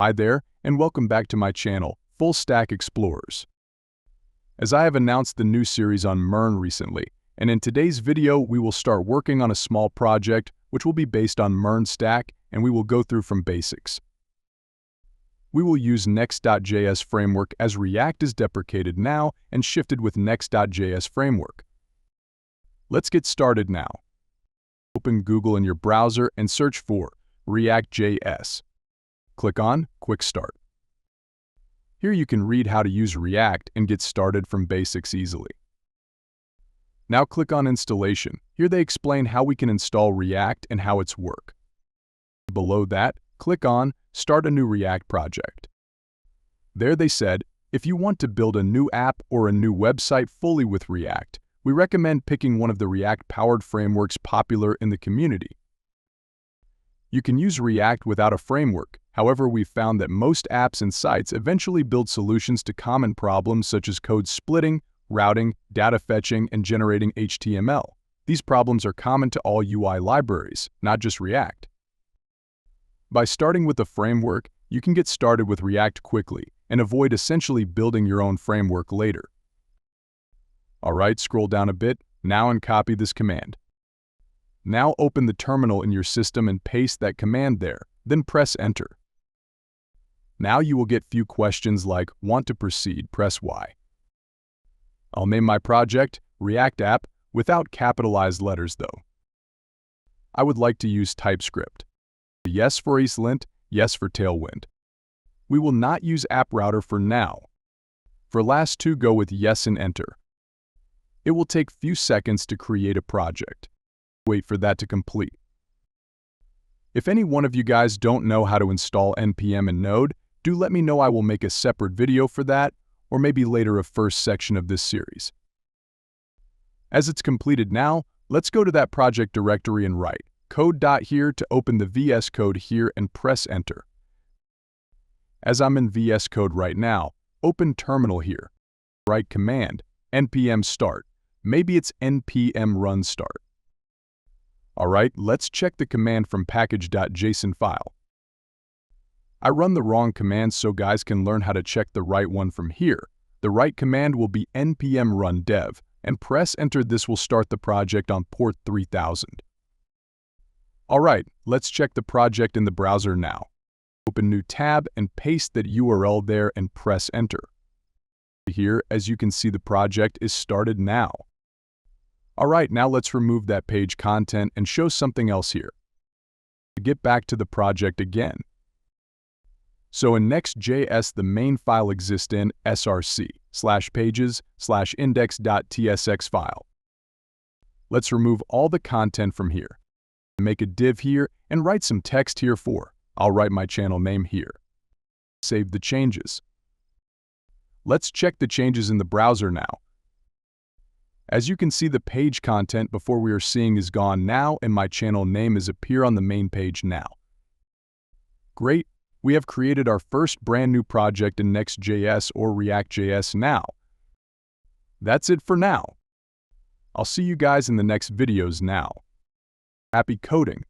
Hi there, and welcome back to my channel, Full Stack Explorers. As I have announced the new series on MERN recently, and in today's video we will start working on a small project which will be based on MERN Stack, and we will go through from basics. We will use Next.js framework as React is deprecated now and shifted with Next.js framework. Let's get started now. Open Google in your browser and search for React.js. Click on Quick Start. Here you can read how to use React and get started from basics easily. Now click on Installation. Here they explain how we can install React and how it's work. Below that, click on Start a new React project. There they said, if you want to build a new app or a new website fully with React, we recommend picking one of the React-powered frameworks popular in the community. You can use React without a framework. However, we've found that most apps and sites eventually build solutions to common problems such as code splitting, routing, data fetching, and generating HTML. These problems are common to all UI libraries, not just React. By starting with a framework, you can get started with React quickly and avoid essentially building your own framework later. Alright, scroll down a bit now and copy this command. Now open the terminal in your system and paste that command there, then press Enter. Now you will get few questions like, want to proceed, press Y. I'll name my project React App without capitalized letters though. I would like to use TypeScript. Yes for EastLint, yes for Tailwind. We will not use App Router for now. For last two, go with yes and Enter. It will take few seconds to create a project. Wait for that to complete. If any one of you guys don't know how to install NPM in Node, do let me know. I will make a separate video for that, or maybe later a first section of this series. As it's completed now, let's go to that project directory and write code.here to open the VS Code here and press Enter. As I'm in VS Code right now, open terminal here. Write command npm start. Maybe it's npm run start. Alright, let's check the command from package.json file. I run the wrong command so guys can learn how to check the right one from here. The right command will be npm run dev, and press Enter. This will start the project on port 3000. Alright, let's check the project in the browser now. Open new tab and paste that URL there and press Enter. Here, as you can see, the project is started now. Alright, now let's remove that page content and show something else here. Get back to the project again. So in Next.js, the main file exists in src/pages/index.tsx file. Let's remove all the content from here. Make a div here and write some text here for. I'll write my channel name here. Save the changes. Let's check the changes in the browser now. As you can see, the page content before we are seeing is gone now, and my channel name is appear on the main page now. Great, we have created our first brand new project in Next.js or React.js now. That's it for now. I'll see you guys in the next videos now. Happy coding!